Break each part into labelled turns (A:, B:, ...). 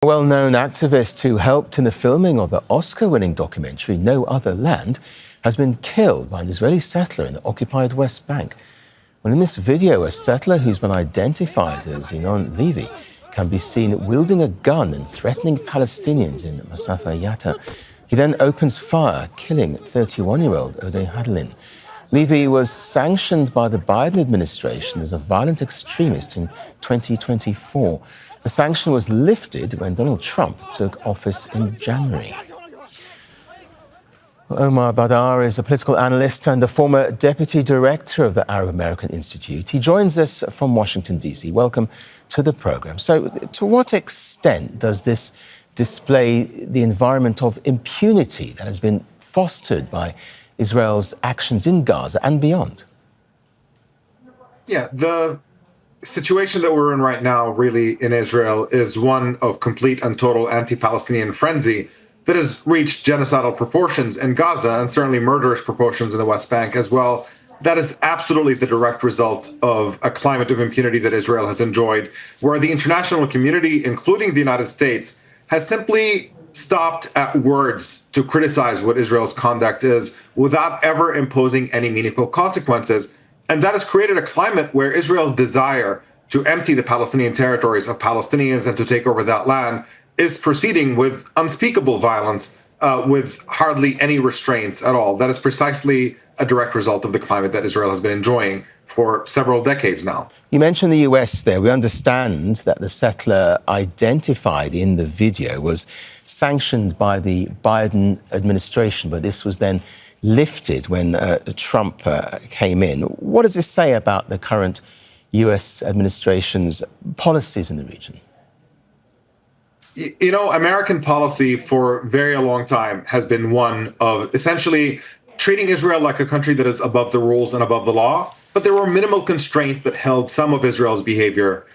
A: A well-known activist who helped in the filming of the Oscar-winning documentary No Other Land has been killed by an Israeli settler in the occupied West Bank. Well, in this video, a settler who's been identified as Inon Levy can be seen wielding a gun and threatening Palestinians in Masafa Yatta. He then opens fire, killing 31-year-old Odeh Hadlin. Levy was sanctioned by the Biden administration as a violent extremist in 2024. The sanction was lifted when Donald Trump took office in January. Omar Badar is a political analyst and a former deputy director of the Arab American Institute. He joins us from Washington, D.C. Welcome to the program. So, to what extent does this display the environment of impunity that has been fostered by Israel's actions in Gaza and beyond?
B: Yeah, the situation that we're in right now, really, in Israel is one of complete and total anti-Palestinian frenzy that has reached genocidal proportions in Gaza and certainly murderous proportions in the West Bank as well. That is absolutely the direct result of a climate of impunity that Israel has enjoyed, where the international community, including the United States, has simply stopped at words to criticize what Israel's conduct is without ever imposing any meaningful consequences. And that has created a climate where Israel's desire to empty the Palestinian territories of Palestinians and to take over that land is proceeding with unspeakable violence, with hardly any restraints at all. That is precisely a direct result of the climate that Israel has been enjoying for several decades now.
A: You mentioned the US there. We understand that the settler identified in the video was sanctioned by the Biden administration, but this was then lifted when Trump came in. What does this say about the current US administration's policies in the region?
B: You know, American policy for very a long time has been one of essentially treating Israel like a country that is above the rules and above the law. But there were minimal constraints that held some of Israel's behavior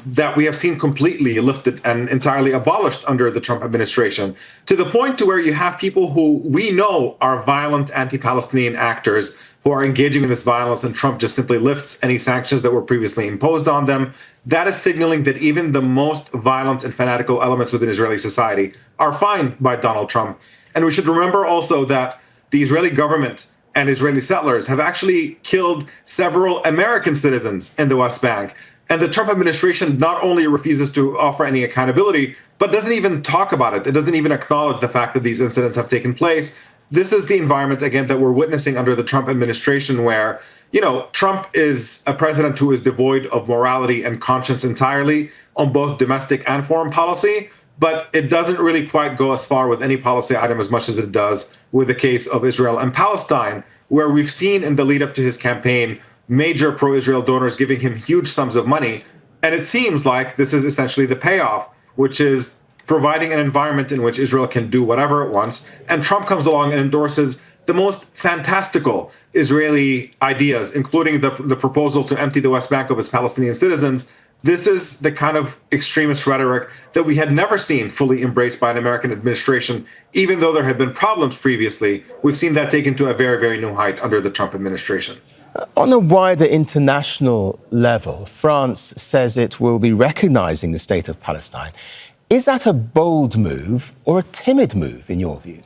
B: that we have seen completely lifted and entirely abolished under the Trump administration, to the point to where you have people who we know are violent anti-Palestinian actors who are engaging in this violence, and Trump just simply lifts any sanctions that were previously imposed on them. That is signaling that even the most violent and fanatical elements within Israeli society are fine by Donald Trump. And we should remember also that the Israeli government and Israeli settlers have actually killed several American citizens in the West Bank. And the Trump administration not only refuses to offer any accountability, but doesn't even talk about it. It doesn't even acknowledge the fact that these incidents have taken place. This is the environment, again, that we're witnessing under the Trump administration, where, you know, Trump is a president who is devoid of morality and conscience entirely on both domestic and foreign policy. But it doesn't really quite go as far with any policy item as much as it does with the case of Israel and Palestine, where we've seen in the lead up to his campaign major pro-Israel donors giving him huge sums of money. And it seems like this is essentially the payoff, which is providing an environment in which Israel can do whatever it wants. And Trump comes along and endorses the most fantastical Israeli ideas, including the proposal to empty the West Bank of its Palestinian citizens. This is the kind of extremist rhetoric that we had never seen fully embraced by an American administration, even though there had been problems previously. We've seen that taken to a very, very new height under the Trump administration.
A: On a wider international level, France says it will be recognizing the state of Palestine. Is that a bold move or a timid move, in your view?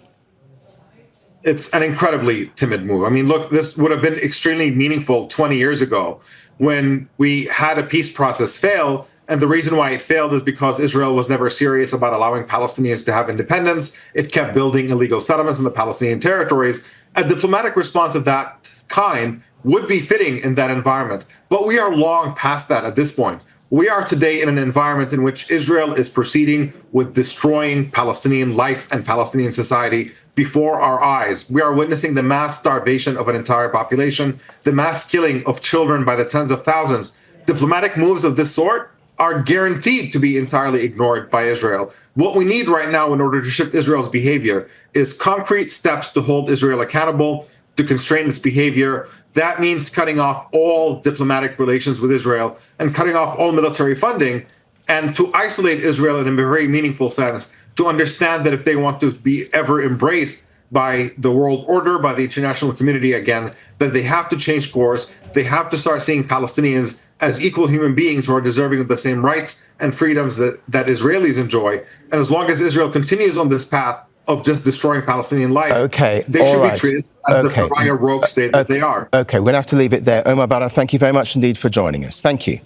B: It's an incredibly timid move. I mean, look, this would have been extremely meaningful 20 years ago when we had a peace process fail. And the reason why it failed is because Israel was never serious about allowing Palestinians to have independence. It kept building illegal settlements in the Palestinian territories. A diplomatic response of that kind would be fitting in that environment. But we are long past that at this point. We are today in an environment in which Israel is proceeding with destroying Palestinian life and Palestinian society before our eyes. We are witnessing the mass starvation of an entire population, the mass killing of children by the tens of thousands. Diplomatic moves of this sort are guaranteed to be entirely ignored by Israel. What we need right now in order to shift Israel's behavior is concrete steps to hold Israel accountable, to constrain its behavior. That means cutting off all diplomatic relations with Israel and cutting off all military funding, and to isolate Israel in a very meaningful sense, to understand that if they want to be ever embraced by the world order, by the international community again, that they have to change course. They have to start seeing Palestinians as equal human beings who are deserving of the same rights and freedoms that Israelis enjoy. And as long as Israel continues on this path of just destroying Palestinian life, they should be treated as the pariah rogue state that they are.
A: Okay, we're going to have to leave it there. Omar Barra, thank you very much indeed for joining us. Thank you.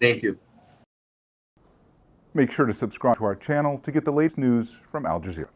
B: Thank you.
C: Make sure to subscribe to our channel to get the latest news from Al Jazeera.